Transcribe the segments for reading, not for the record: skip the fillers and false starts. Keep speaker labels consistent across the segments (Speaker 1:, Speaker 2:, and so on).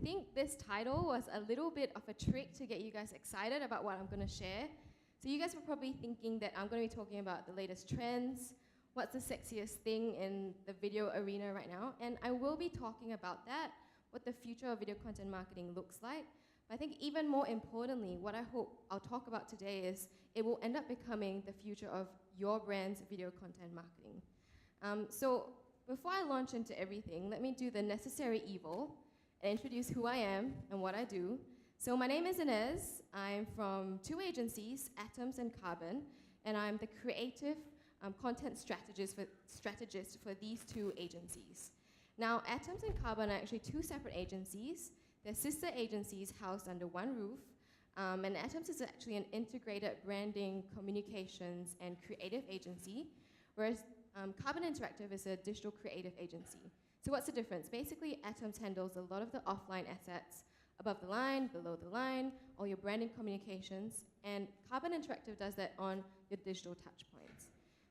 Speaker 1: think this title was a little bit of a trick to get you guys excited about what I'm going to share. So you guys were probably thinking that I'm going to be talking about the latest trends, what's the sexiest thing in the video arena right now, and I will be talking about that, what the future of video content marketing looks like. But I think even more importantly, what I hope I'll talk about today is it will end up becoming the future of your brand's video content marketing. So before I launch into everything, let me do the necessary evil and introduce who I am and what I do. So my name is Inez. I'm from two agencies, Atomz and Carbon, and I'm the creative content strategist for these two agencies. Now, Atomz and Carbon are actually two separate agencies. They're sister agencies housed under one roof. And Atomz is actually an integrated branding, communications, and creative agency, whereas Carbon Interactive is a digital creative agency. So what's the difference? Basically, Atomz handles a lot of the offline assets, above the line, below the line, all your branding communications, and Carbon Interactive does that on your digital touch points.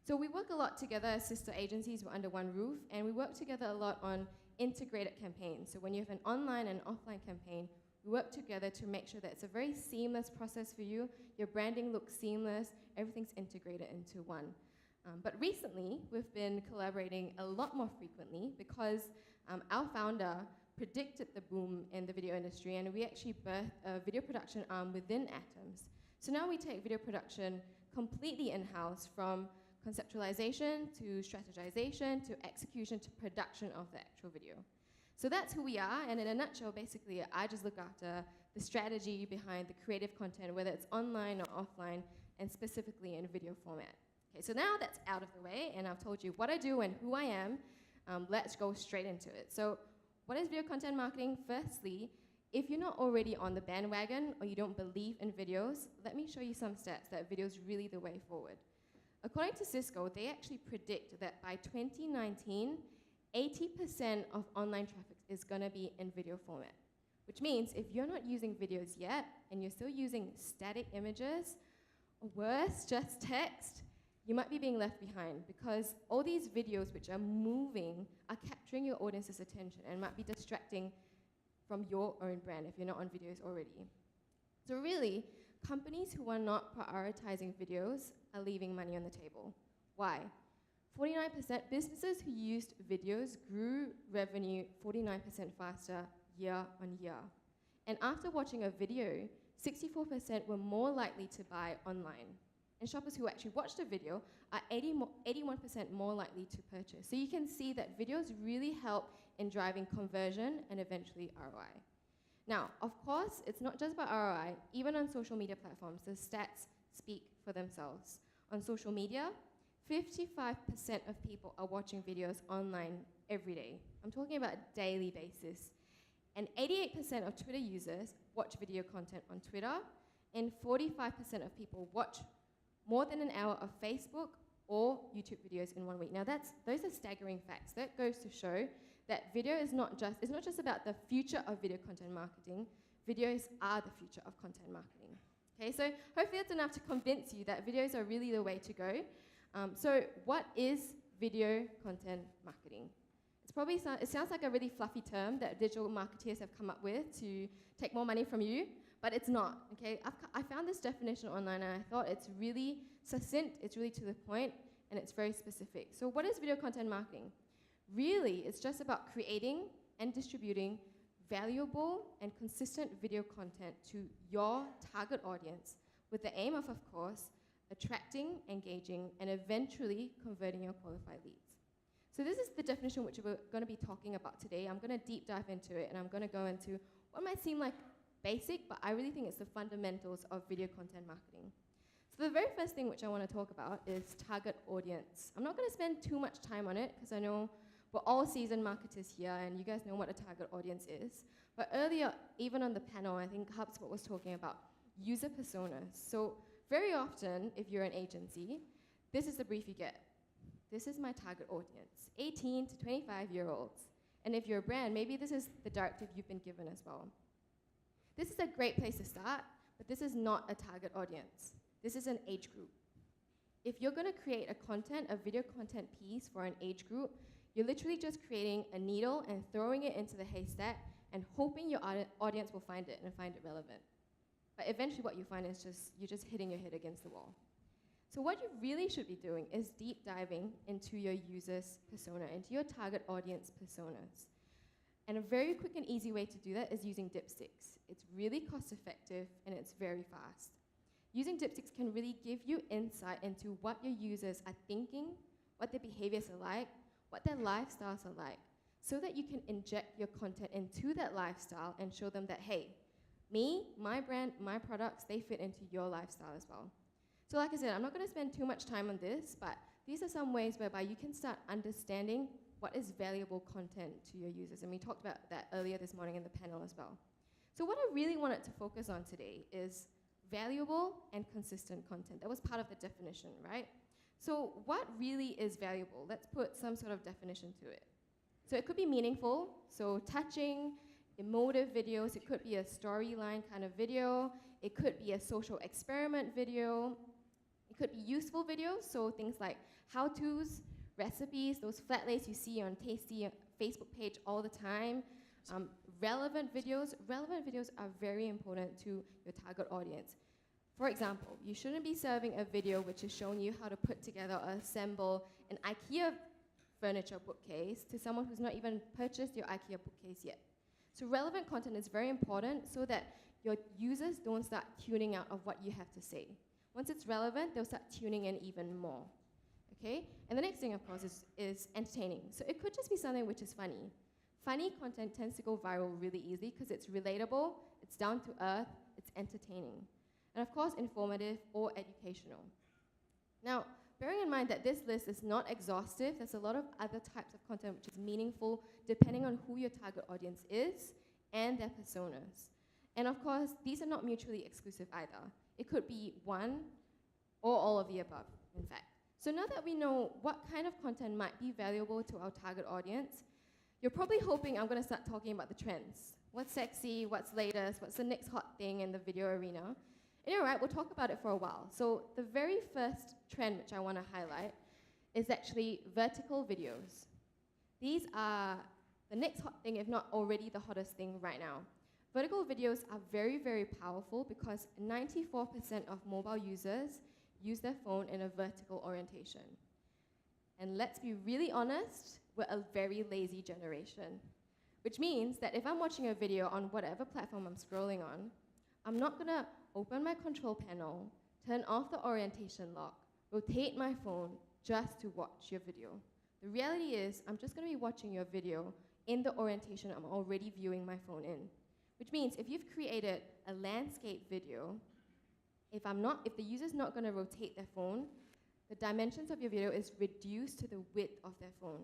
Speaker 1: So we work a lot together as sister agencies, we're under one roof, and we work together a lot on integrated campaigns. So when you have an online and offline campaign, we work together to make sure that it's a very seamless process for you, your branding looks seamless, everything's integrated into one. But recently, we've been collaborating a lot more frequently because our founder predicted the boom in the video industry, and we actually birthed a video production arm within Atomz. So now we take video production completely in-house, from conceptualization to strategization to execution to production of the actual video. So that's who we are, and in a nutshell, basically, I just look after the strategy behind the creative content, whether it's online or offline, and specifically in video format. Okay, so now that's out of the way, and I've told you what I do and who I am. Let's go straight into it. So what is video content marketing? Firstly, if you're not already on the bandwagon or you don't believe in videos, let me show you some stats that video is really the way forward. According to Cisco, they actually predict that by 2019, 80% of online traffic is going to be in video format, which means if you're not using videos yet and you're still using static images, or worse, just text, you might be being left behind, because all these videos which are moving are capturing your audience's attention and might be distracting from your own brand if you're not on videos already. So really, companies who are not prioritizing videos are leaving money on the table. Why? 49% businesses who used videos grew revenue 49% faster year on year. And after watching a video, 64% were more likely to buy online. And shoppers who actually watched a video are 81% more likely to purchase. So you can see that videos really help in driving conversion and eventually ROI. Now, of course, it's not just about ROI. Even on social media platforms, the stats speak for themselves. On social media, 55% of people are watching videos online every day. I'm talking about a daily basis. And 88% of Twitter users watch video content on Twitter, and 45% of people watch more than an hour of Facebook or YouTube videos in 1 week. Now those are staggering facts. That goes to show that video is not just about the future of video content marketing. Videos are the future of content marketing. Okay, so hopefully that's enough to convince you that videos are really the way to go. So what is video content marketing? It sounds like a really fluffy term that digital marketeers have come up with to take more money from you, but it's not, okay? I found this definition online and I thought it's really succinct, it's really to the point, and it's very specific. So what is video content marketing? Really, it's just about creating and distributing valuable and consistent video content to your target audience with the aim of course, attracting, engaging, and eventually converting your qualified leads. So this is the definition which we're going to be talking about today. I'm going to deep dive into it, and I'm going to go into what might seem like basic, but I really think it's the fundamentals of video content marketing. So the very first thing which I want to talk about is target audience. I'm not going to spend too much time on it, because I know we're all seasoned marketers here, and you guys know what a target audience is. But earlier, even on the panel, I think HubSpot was talking about user personas. So very often, if you're an agency, this is the brief you get. This is my target audience, 18 to 25-year-olds. And if you're a brand, maybe this is the directive you've been given as well. This is a great place to start, but this is not a target audience. This is an age group. If you're going to create a video content piece for an age group, you're literally just creating a needle and throwing it into the haystack and hoping your audience will find it and find it relevant. But eventually what you find is you're just hitting your head against the wall. So what you really should be doing is deep diving into your user's persona, into your target audience personas. And a very quick and easy way to do that is using dipsticks. It's really cost effective and it's very fast. Using dipsticks can really give you insight into what your users are thinking, what their behaviors are like, what their lifestyles are like, so that you can inject your content into that lifestyle and show them that, hey, me, my brand, my products, they fit into your lifestyle as well. So like I said, I'm not going to spend too much time on this, but these are some ways whereby you can start understanding what is valuable content to your users. And we talked about that earlier this morning in the panel as well. So what I really wanted to focus on today is valuable and consistent content. That was part of the definition, right? So what really is valuable? Let's put some sort of definition to it. So it could be meaningful, so touching, emotive videos. It could be a storyline kind of video. It could be a social experiment video. It could be useful videos, so things like how-tos, recipes, those flat lays you see on Tasty Facebook page all the time. Relevant videos are very important to your target audience. For example, you shouldn't be serving a video which is showing you how to put together or assemble an IKEA furniture bookcase to someone who's not even purchased your IKEA bookcase yet. So relevant content is very important so that your users don't start tuning out of what you have to say. Once it's relevant, they'll start tuning in even more. Okay? And the next thing, of course, is entertaining. So it could just be something which is funny. Funny content tends to go viral really easily because it's relatable, it's down to earth, it's entertaining. And of course, informative or educational. Now, bearing in mind that this list is not exhaustive, there's a lot of other types of content which is meaningful depending on who your target audience is and their personas. And of course, these are not mutually exclusive either. It could be one or all of the above, in fact. So now that we know what kind of content might be valuable to our target audience, you're probably hoping I'm going to start talking about the trends. What's sexy, what's latest, what's the next hot thing in the video arena. And you're right, we'll talk about it for a while. So the very first trend which I want to highlight is actually vertical videos. These are the next hot thing, if not already the hottest thing right now. Vertical videos are very, very powerful because 94% of mobile users use their phone in a vertical orientation. And let's be really honest, we're a very lazy generation. Which means that if I'm watching a video on whatever platform I'm scrolling on, I'm not gonna open my control panel, turn off the orientation lock, rotate my phone just to watch your video. The reality is, I'm just gonna be watching your video in the orientation I'm already viewing my phone in. Which means if you've created a landscape video, if the user's not gonna rotate their phone, the dimensions of your video is reduced to the width of their phone.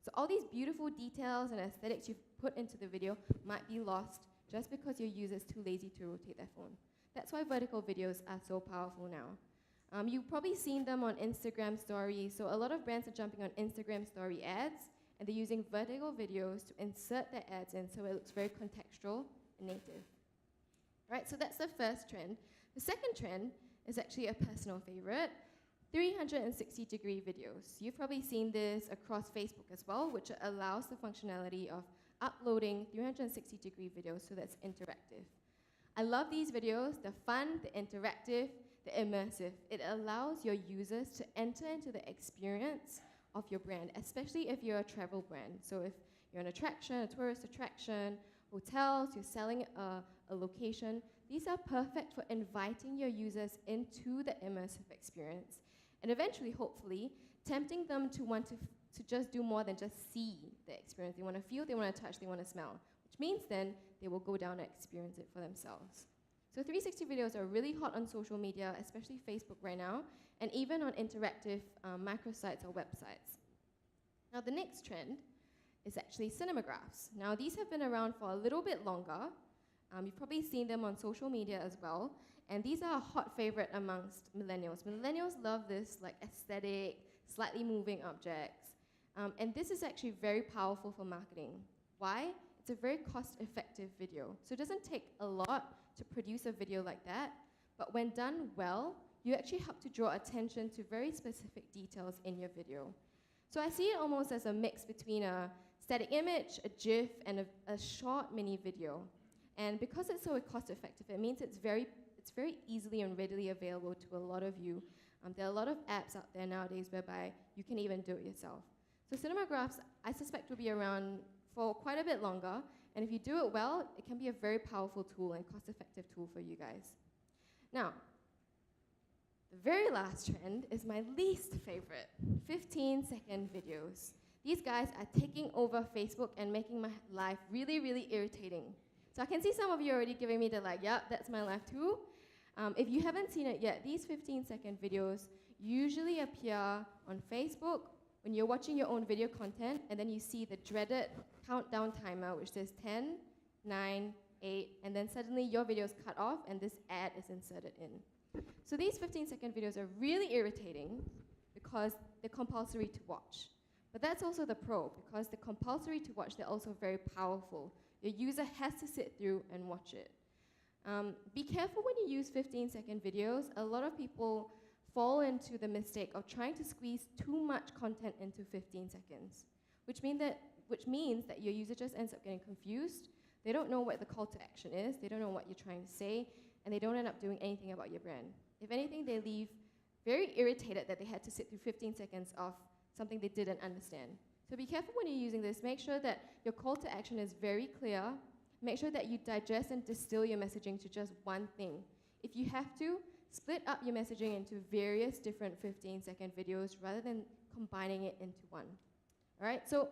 Speaker 1: So all these beautiful details and aesthetics you've put into the video might be lost just because your user is too lazy to rotate their phone. That's why vertical videos are so powerful now. You've probably seen them on Instagram stories. So a lot of brands are jumping on Instagram story ads, and they're using vertical videos to insert their ads in so it looks very contextual and native. Right, so that's the first trend. The second trend is actually a personal favorite, 360-degree videos. You've probably seen this across Facebook as well, which allows the functionality of uploading 360-degree videos so that's interactive. I love these videos. They're fun, they're interactive, they're immersive. It allows your users to enter into the experience of your brand, especially if you're a travel brand. So if you're an attraction, a tourist attraction, hotels, you're selling a location, these are perfect for inviting your users into the immersive experience and eventually, hopefully, tempting them to want to just do more than just see the experience. They want to feel, they want to touch, they want to smell, which means then they will go down and experience it for themselves. So 360 videos are really hot on social media, especially Facebook right now, and even on interactive microsites or websites. Now the next trend is actually CINEMAGRAPHS. Now these have been around for a little bit longer. You've probably seen them on social media as well. And these are a hot favorite amongst millennials. Millennials love this like aesthetic, slightly moving objects. And this is actually very powerful for marketing. Why? It's a very cost-effective video. So it doesn't take a lot to produce a video like that. But when done well, you actually help to draw attention to very specific details in your video. So I see it almost as a mix between a static image, a GIF, and a short mini video. And because it's so cost effective, it means it's very easily and readily available to a lot of you. There are a lot of apps out there nowadays whereby you can even do it yourself. So CINEMAGRAPHS, I suspect, will be around for quite a bit longer. And if you do it well, it can be a very powerful tool and cost-effective tool for you guys. Now, the very last trend is my least favorite, 15-second videos. These guys are taking over Facebook and making my life really, really irritating. So I can see some of you already giving me the like, yep, that's my life too. If you haven't seen it yet, these 15-second videos usually appear on Facebook when you're watching your own video content, and then you see the dreaded countdown timer, which says 10, 9, 8, and then suddenly your video is cut off and this ad is inserted in. So these 15-second videos are really irritating because they're compulsory to watch. But that's also the pro, because they're compulsory to watch, they're also very powerful. Your user has to sit through and watch it. Be careful when you use 15-second videos. A lot of people fall into the mistake of trying to squeeze too much content into 15 seconds, which means that your user just ends up getting confused. They don't know what the call to action is, they don't know what you're trying to say, and they don't end up doing anything about your brand. If anything, they leave very irritated that they had to sit through 15 seconds of something they didn't understand. So be careful when you're using this. Make sure that your call to action is very clear. Make sure that you digest and distill your messaging to just one thing. If you have to, split up your messaging into various different 15-second videos rather than combining it into one. All right, so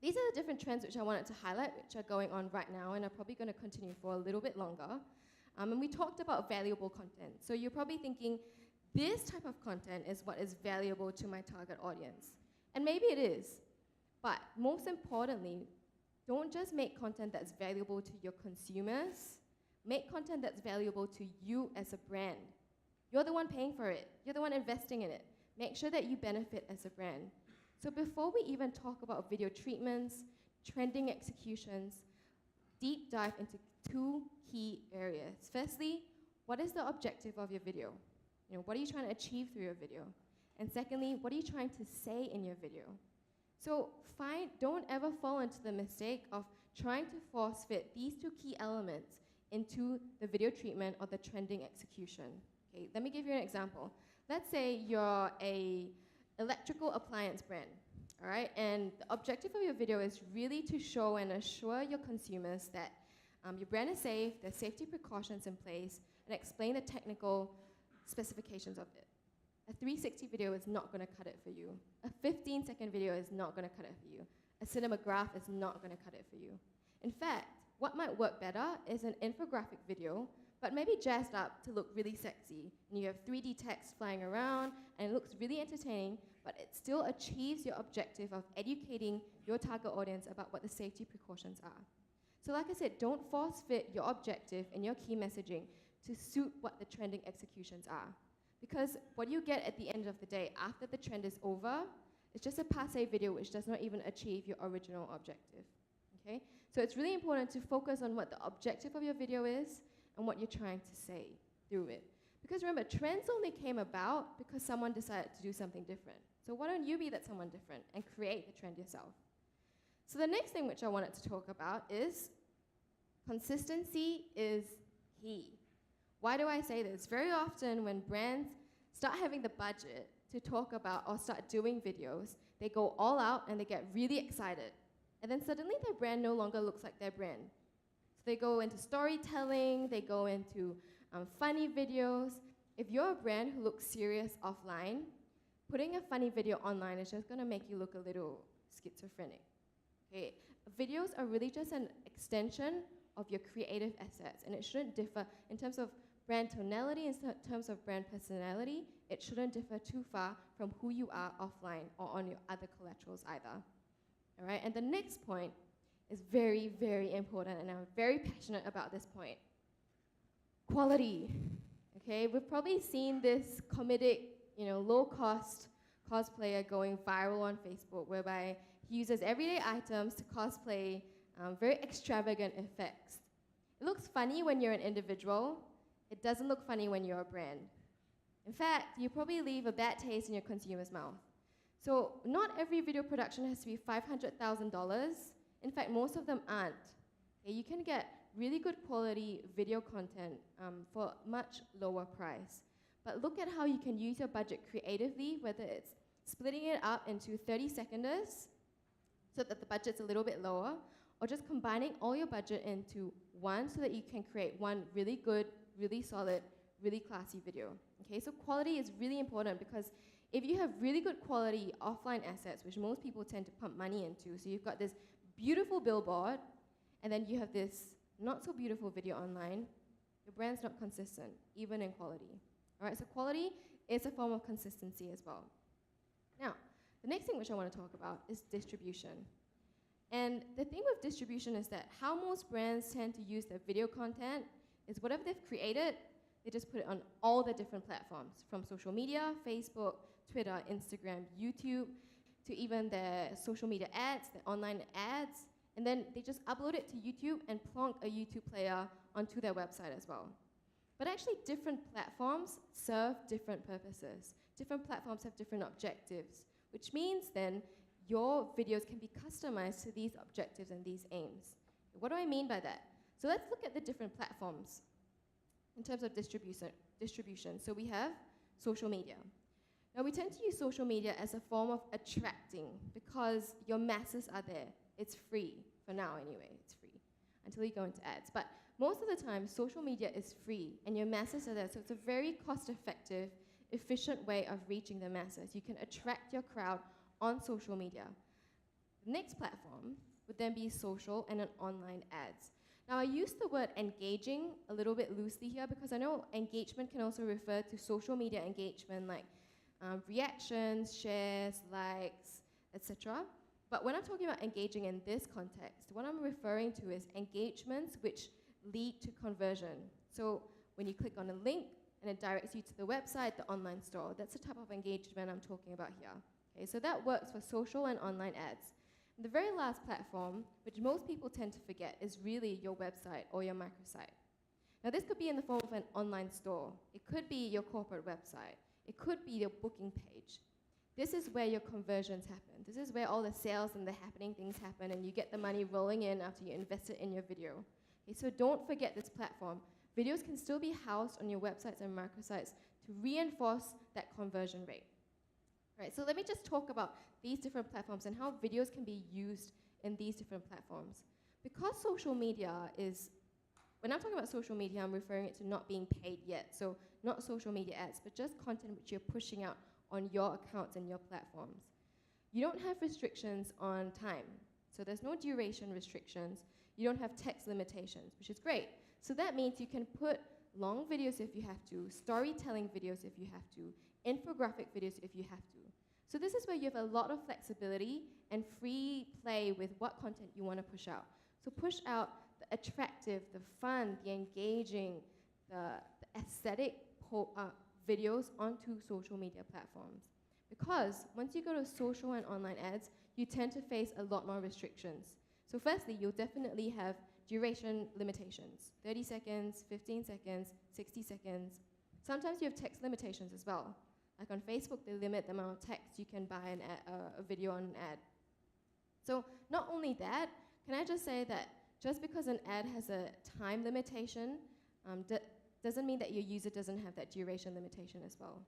Speaker 1: these are the different trends which I wanted to highlight, which are going on right now and are probably going to continue for a little bit longer. And we talked about valuable content. So you're probably thinking, this type of content is what is valuable to my target audience. And maybe it is. But most importantly, don't just make content that's valuable to your consumers. Make content that's valuable to you as a brand. You're the one paying for it. You're the one investing in it. Make sure that you benefit as a brand. So before we even talk about video treatments, trending executions, deep dive into two key areas. Firstly, what is the objective of your video? What are you trying to achieve through your video? And secondly, what are you trying to say in your video? So don't ever fall into the mistake of trying to force fit these two key elements into the video treatment or the trending execution. Okay, let me give you an example. Let's say you're a electrical appliance brand, all right? And the objective of your video is really to show and assure your consumers that your brand is safe, there's safety precautions in place, and explain the technical specifications of it. A 360 video is not going to cut it for you. A 15-second video is not going to cut it for you. A CINEMAGRAPH is not going to cut it for you. In fact, what might work better is an infographic video, but maybe jazzed up to look really sexy. And you have 3D text flying around, and it looks really entertaining, but it still achieves your objective of educating your target audience about what the safety precautions are. So like I said, don't force fit your objective and your key messaging to suit what the trending executions are. Because what you get at the end of the day, after the trend is over, is just a passé video which does not even achieve your original objective. Okay? So it's really important to focus on what the objective of your video is and what you're trying to say through it. Because remember, trends only came about because someone decided to do something different. So why don't you be that someone different and create the trend yourself? So the next thing which I wanted to talk about is consistency is key. Why do I say this? Very often when brands start having the budget to talk about or start doing videos, they go all out and they get really excited. And then suddenly their brand no longer looks like their brand. So they go into storytelling, they go into funny videos. If you're a brand who looks serious offline, putting a funny video online is just gonna make you look a little schizophrenic. Okay? Videos are really just an extension of your creative assets, and it shouldn't differ in terms of brand tonality, in terms of brand personality. It shouldn't differ too far from who you are offline or on your other collaterals either. All right, and the next point is very, very important, and I'm very passionate about this point. Quality. Okay, we've probably seen this comedic, low-cost cosplayer going viral on Facebook, whereby he uses everyday items to cosplay very extravagant effects. It looks funny when you're an individual. It doesn't look funny when you're a brand. In fact, you probably leave a bad taste in your consumer's mouth. So not every video production has to be $500,000. In fact, most of them aren't. Okay, you can get really good quality video content for a much lower price. But look at how you can use your budget creatively, whether it's splitting it up into 30-seconders so that the budget's a little bit lower, or just combining all your budget into one so that you can create one really good, really solid, really classy video. Okay, so quality is really important, because if you have really good quality offline assets, which most people tend to pump money into, so you've got this beautiful billboard, and then you have this not so beautiful video online, your brand's not consistent, even in quality. All right, so quality is a form of consistency as well. Now, the next thing which I want to talk about is distribution. And the thing with distribution is that how most brands tend to use their video content is whatever they've created, they just put it on all the different platforms, from social media, Facebook, Twitter, Instagram, YouTube, to even their social media ads, their online ads, and then they just upload it to YouTube and plonk a YouTube player onto their website as well. But actually, different platforms serve different purposes. Different platforms have different objectives, which means then your videos can be customized to these objectives and these aims. What do I mean by that? So let's look at the different platforms in terms of distribution. So we have social media. Now we tend to use social media as a form of attracting, because your masses are there. It's free, for now anyway, it's free, until you go into ads. But most of the time, social media is free, and your masses are there, so it's a very cost-effective, efficient way of reaching the masses. You can attract your crowd on social media. The next platform would then be social and an online ads. Now, I use the word engaging a little bit loosely here, because I know engagement can also refer to social media engagement, like reactions, shares, likes, etc. But when I'm talking about engaging in this context, what I'm referring to is engagements which lead to conversion. So when you click on a link and it directs you to the website, the online store, that's the type of engagement I'm talking about here. Okay, so that works for social and online ads. And the very last platform, which most people tend to forget, is really your website or your microsite. Now this could be in the form of an online store. It could be your corporate website. It could be your booking page. This is where your conversions happen. This is where all the sales and the happening things happen, and you get the money rolling in after you invest it in your video. Okay, so don't forget this platform. Videos can still be housed on your websites and microsites to reinforce that conversion rate. Right, so let me just talk about these different platforms and how videos can be used in these different platforms. Because social media is, when I'm talking about social media, I'm referring it to not being paid yet. So not social media ads, but just content which you're pushing out on your accounts and your platforms. You don't have restrictions on time. So there's no duration restrictions. You don't have text limitations, which is great. So that means you can put long videos if you have to, storytelling videos if you have to, infographic videos if you have to. So this is where you have a lot of flexibility and free play with what content you want to push out. So push out the attractive, the fun, the engaging, the aesthetic videos onto social media platforms. Because once you go to social and online ads, you tend to face a lot more restrictions. So firstly, you'll definitely have duration limitations, 30 seconds, 15 seconds, 60 seconds. Sometimes you have text limitations as well. Like on Facebook, they limit the amount of text you can buy a video on an ad. So not only that, can I just say that just because an ad has a time limitation, doesn't mean that your user doesn't have that duration limitation as well.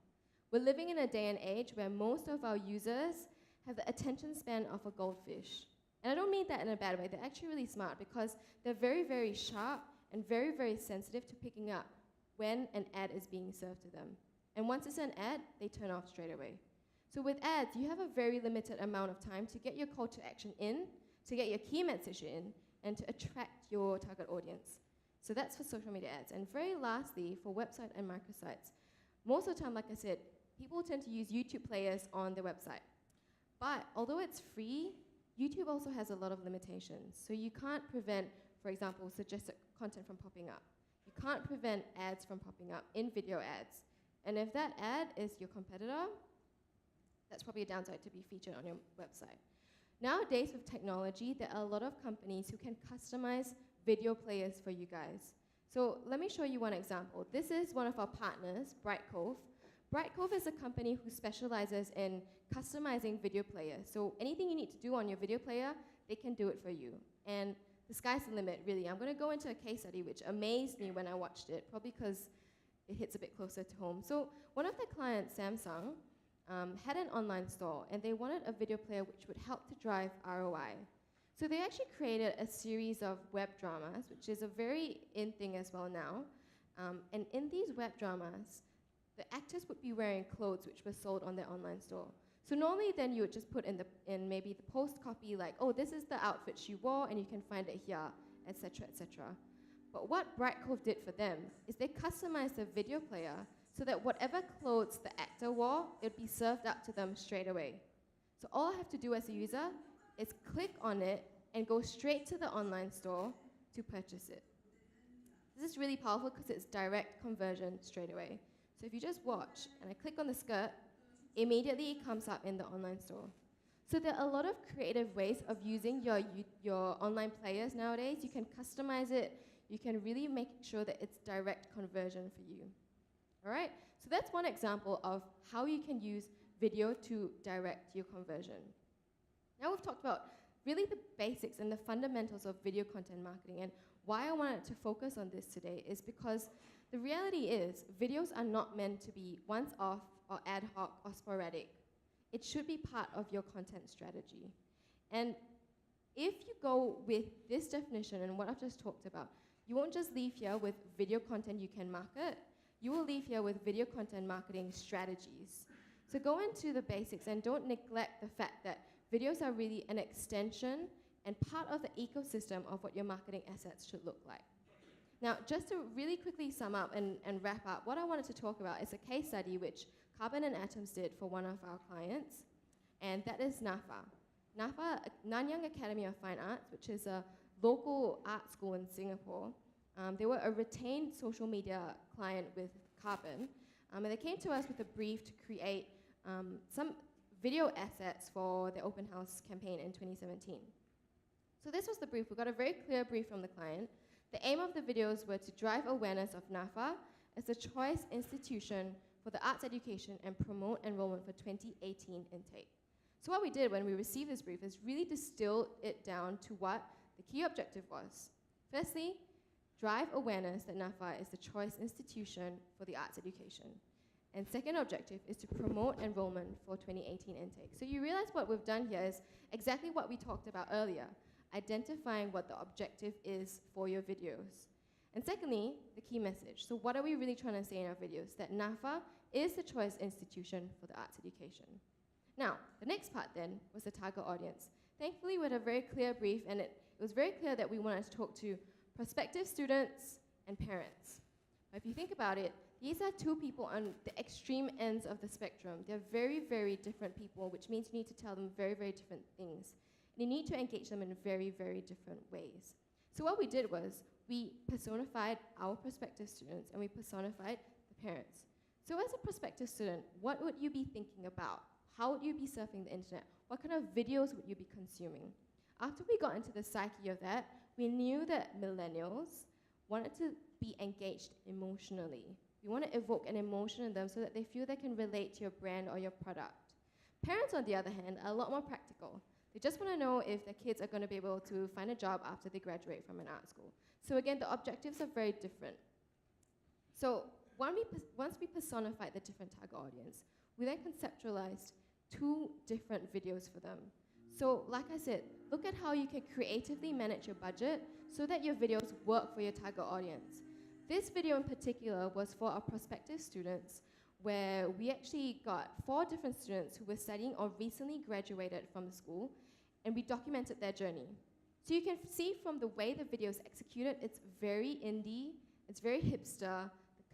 Speaker 1: We're living in a day and age where most of our users have the attention span of a goldfish. And I don't mean that in a bad way. They're actually really smart, because they're very, very sharp and very, very sensitive to picking up when an ad is being served to them. And once it's an ad, they turn off straight away. So with ads, you have a very limited amount of time to get your call to action in, to get your key message in, and to attract your target audience. So that's for social media ads. And very lastly, for website and microsites, most of the time, like I said, people tend to use YouTube players on their website. But although it's free, YouTube also has a lot of limitations. So you can't prevent, for example, suggested content from popping up. You can't prevent ads from popping up in video ads. And if that ad is your competitor, that's probably a downside to be featured on your website. Nowadays, with technology, there are a lot of companies who can customize video players for you guys. So let me show you one example. This is one of our partners, Bright Cove. Brightcove is a company who specializes in customizing video players. So anything you need to do on your video player, they can do it for you. And the sky's the limit, really. I'm going to go into a case study which amazed me when I watched it, probably because it hits a bit closer to home. So one of their clients, Samsung, had an online store, and they wanted a video player which would help to drive ROI. So they actually created a series of web dramas, which is a very in thing as well now. And in these web dramas, the actors would be wearing clothes which were sold on their online store. So normally then you would just put in maybe the post copy like, oh, this is the outfit she wore and you can find it here, etc., etc. But what Brightcove did for them is they customized the video player so that whatever clothes the actor wore, it would be served up to them straight away. So all I have to do as a user is click on it and go straight to the online store to purchase it. This is really powerful because it's direct conversion straight away. So if you just watch and I click on the skirt, immediately it comes up in the online store. So there are a lot of creative ways of using your online players nowadays. You can customize it. You can really make sure that it's direct conversion for you. All right? So that's one example of how you can use video to direct your conversion. Now we've talked about really the basics and the fundamentals of video content marketing, and why I wanted to focus on this today is because the reality is videos are not meant to be once off or ad hoc or sporadic. It should be part of your content strategy. And if you go with this definition and what I've just talked about, you won't just leave here with video content you can market, you will leave here with video content marketing strategies. So go into the basics and don't neglect the fact that videos are really an extension and part of the ecosystem of what your marketing assets should look like. Now, just to really quickly sum up and wrap up, what I wanted to talk about is a case study which Carbon and Atomz did for one of our clients, and that is NAFA. NAFA, Nanyang Academy of Fine Arts, which is a local art school in Singapore. They were a retained social media client with Carbon, and they came to us with a brief to create some video assets for the open house campaign in 2017. So this was the brief. We got a very clear brief from the client. The aim of the videos were to drive awareness of NAFA as a choice institution for the arts education and promote enrollment for 2018 intake. So what we did when we received this brief is really distill it down to what the key objective was. Firstly, drive awareness that NAFA is the choice institution for the arts education. And second objective is to promote enrollment for 2018 intake. So you realize what we've done here is exactly what we talked about earlier, identifying what the objective is for your videos. And secondly, the key message. So what are we really trying to say in our videos? That NAFA is the choice institution for the arts education. Now, the next part then was the target audience. Thankfully, we had a very clear brief, and it was very clear that we wanted to talk to prospective students and parents. But if you think about it, these are two people on the extreme ends of the spectrum. They're very, very different people, which means you need to tell them very, very different things. And you need to engage them in very, very different ways. So what we did was we personified our prospective students and we personified the parents. So as a prospective student, what would you be thinking about? How would you be surfing the internet? What kind of videos would you be consuming? After we got into the psyche of that, we knew that millennials wanted to be engaged emotionally. We want to evoke an emotion in them so that they feel they can relate to your brand or your product. Parents, on the other hand, are a lot more practical. They just want to know if their kids are going to be able to find a job after they graduate from an art school. So again, the objectives are very different. So once we personified the different target audience, we then conceptualized 2 different videos for them. So like I said, look at how you can creatively manage your budget so that your videos work for your target audience. This video in particular was for our prospective students, where we actually got 4 different students who were studying or recently graduated from the school, and we documented their journey. So you can see from the way the video is executed, it's very indie, it's very hipster,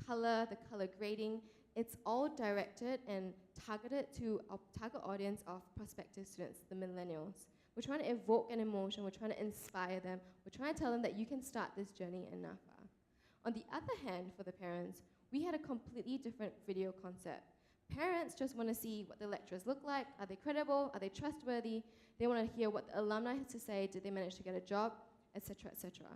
Speaker 1: the color grading, it's all directed and targeted to our target audience of prospective students, the millennials. We're trying to evoke an emotion, we're trying to inspire them, we're trying to tell them that you can start this journey in NAFA. On the other hand, for the parents, we had a completely different video concept. Parents just want to see what the lecturers look like, are they credible, are they trustworthy, they want to hear what the alumni has to say, did they manage to get a job, etc., etc.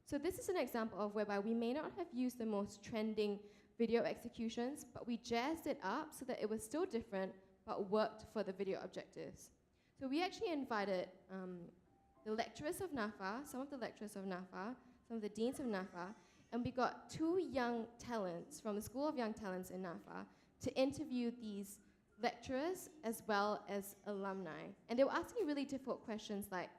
Speaker 1: So this is an example of whereby we may not have used the most trending video executions, but we jazzed it up so that it was still different, but worked for the video objectives. So we actually invited the lecturers of NAFA, some of the lecturers of NAFA, some of the deans of NAFA, and we got 2 young talents from the School of Young Talents in NAFA to interview these lecturers as well as alumni. And they were asking really difficult questions like,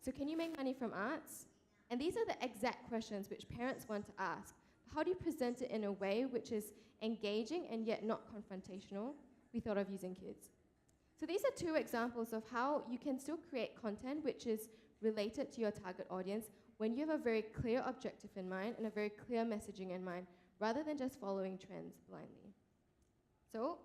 Speaker 1: so can you make money from arts? And these are the exact questions which parents want to ask. How do you present it in a way which is engaging and yet not confrontational? We thought of using kids. So these are 2 examples of how you can still create content which is related to your target audience when you have a very clear objective in mind and a very clear messaging in mind, rather than just following trends blindly. So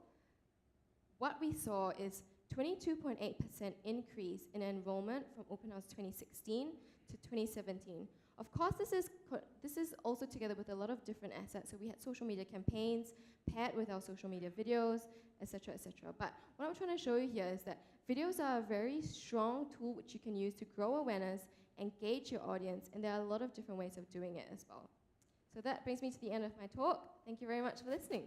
Speaker 1: what we saw is 22.8% increase in enrollment from Open House 2016 to 2017. Of course, this is also together with a lot of different assets. So we had social media campaigns paired with our social media videos, etc., etc. But what I'm trying to show you here is that videos are a very strong tool which you can use to grow awareness, engage your audience, and there are a lot of different ways of doing it as well. So that brings me to the end of my talk. Thank you very much for listening.